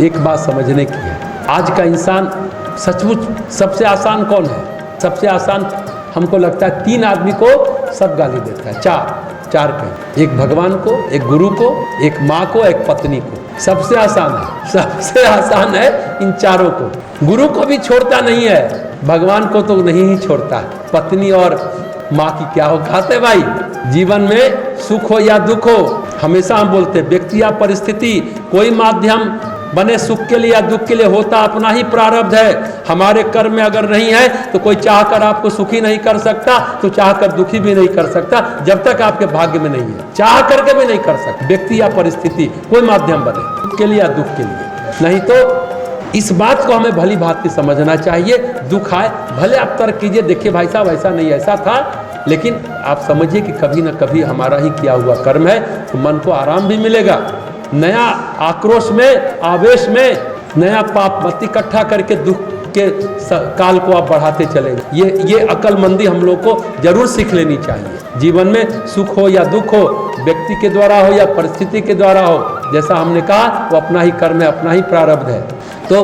एक बात समझने की है, आज का इंसान सचमुच सबसे आसान कौन है? सबसे आसान हमको लगता है 3 आदमी को सब गाली देता है, चार कहीं, एक भगवान को, एक गुरु को, एक माँ को, एक पत्नी को। सबसे आसान है, सबसे आसान है इन चारों को। गुरु को भी छोड़ता नहीं है, भगवान को तो नहीं ही छोड़ता है, पत्नी और माँ की क्या हो खाते भाई। जीवन में सुख हो या दुख हो, हमेशा हम बोलते हैं व्यक्ति या परिस्थिति कोई माध्यम बने सुख के लिए या दुख के लिए, होता अपना ही प्रारब्ध है। हमारे कर्म में अगर नहीं है तो कोई चाहकर आपको सुखी नहीं कर सकता, तो चाहकर दुखी भी नहीं कर सकता, जब तक आपके भाग्य में नहीं है। चाह करके भी नहीं कर सकता, व्यक्ति या परिस्थिति कोई माध्यम बने सुख के लिए या दुख के लिए। नहीं तो इस बात को हमें भली भांति समझना चाहिए। दुख आए भले आप तर्क कीजिए, देखिए भाई साहब ऐसा नहीं ऐसा था, लेकिन आप समझिए कि कभी ना कभी हमारा ही किया हुआ कर्म है, तो मन को आराम भी मिलेगा। नया आक्रोश में, आवेश में नया पाप मत इकट्ठा करके दुख के काल को आप बढ़ाते चलेंगे। ये अक्लमंदी हम लोग को जरूर सीख लेनी चाहिए। जीवन में सुख हो या दुख हो, व्यक्ति के द्वारा हो या परिस्थिति के द्वारा हो, जैसा हमने कहा वो अपना ही कर्म है, अपना ही प्रारब्ध है। तो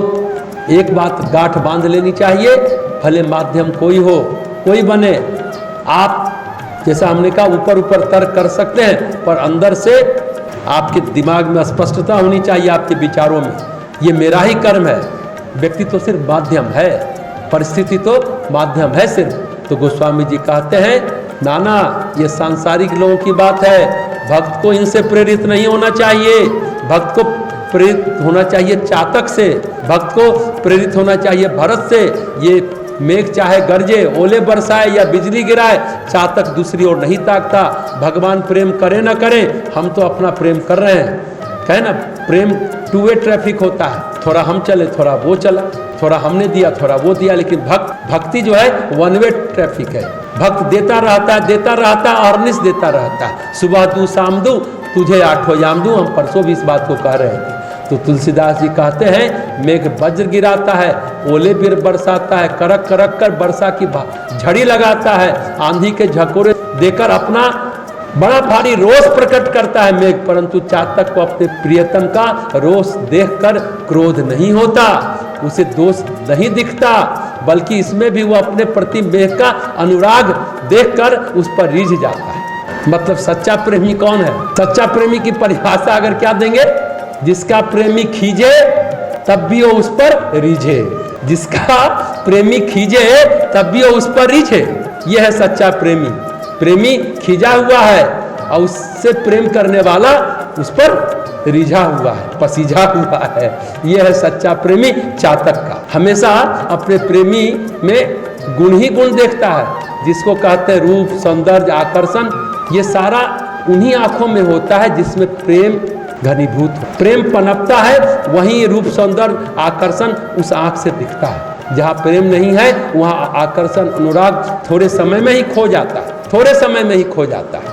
एक बात गांठ बांध लेनी चाहिए, भले माध्यम कोई हो, कोई बने, आप जैसा हमने कहा ऊपर ऊपर तर्क कर सकते हैं, पर अंदर से आपके दिमाग में स्पष्टता होनी चाहिए, आपके विचारों में ये मेरा ही कर्म है। व्यक्ति तो सिर्फ माध्यम है, परिस्थिति तो माध्यम है सिर्फ। तो गोस्वामी जी कहते हैं नाना ये सांसारिक लोगों की बात है, भक्त को इनसे प्रेरित नहीं होना चाहिए। भक्त को प्रेरित होना चाहिए चातक से, भक्त को प्रेरित होना चाहिए भरत से। ये मेघ चाहे गरजे, ओले बरसाए या बिजली गिराए, चातक दूसरी ओर नहीं ताकता। भगवान प्रेम करे न करे, हम तो अपना प्रेम कर रहे हैं। कहे ना प्रेम 2 वे ट्रैफिक होता है, थोड़ा हम चले थोड़ा वो चला, थोड़ा हमने दिया थोड़ा वो दिया। लेकिन भक्ति जो है 1 वे ट्रैफिक है। भक्त देता रहता है, अहर्निश देता रहता है। सुबह दूं शाम दूं, तुझे 8 याम दूं। हम परसों भी इस बात को कह रहे थे। तो तुलसीदास जी कहते हैं मेघ वज्र गिराता है, ओले भी बरसाता है, करक करक कर वर्षा की झड़ी लगाता है, आंधी के झकोरे देकर अपना बड़ा भारी रोष प्रकट करता है मेघ। परंतु चातक को अपने प्रियतम का रोष देखकर क्रोध नहीं होता, उसे दोष नहीं दिखता, बल्कि इसमें भी वो अपने प्रति मेघ का अनुराग देखकर उस पर रीझ जाता है। मतलब सच्चा प्रेमी कौन है? सच्चा प्रेमी की परिभाषा अगर क्या देंगे? जिसका प्रेमी खींचे तब भी वो उस पर रीझे, जिसका प्रेमी खींचे तब भी वो उस पर रीझे। यह है सच्चा प्रेमी। प्रेमी खींचा हुआ है और उससे प्रेम करने वाला उस पर रिझा हुआ है, पसीझा हुआ है। यह है सच्चा प्रेमी चातक का। हमेशा अपने प्रेमी में गुण ही गुण देखता है, जिसको कहते हैं रूप, सौंदर्य, आकर्षण। ये सारा उन्हीं आंखों में होता है जिसमें प्रेम घनीभूत हो। प्रेम पनपता है, वहीं रूप, सौंदर्य, आकर्षण उस आंख से दिखता है। जहाँ प्रेम नहीं है वहाँ आकर्षण, अनुराग थोड़े समय में ही खो जाता है, थोड़े समय में ही खो जाता है।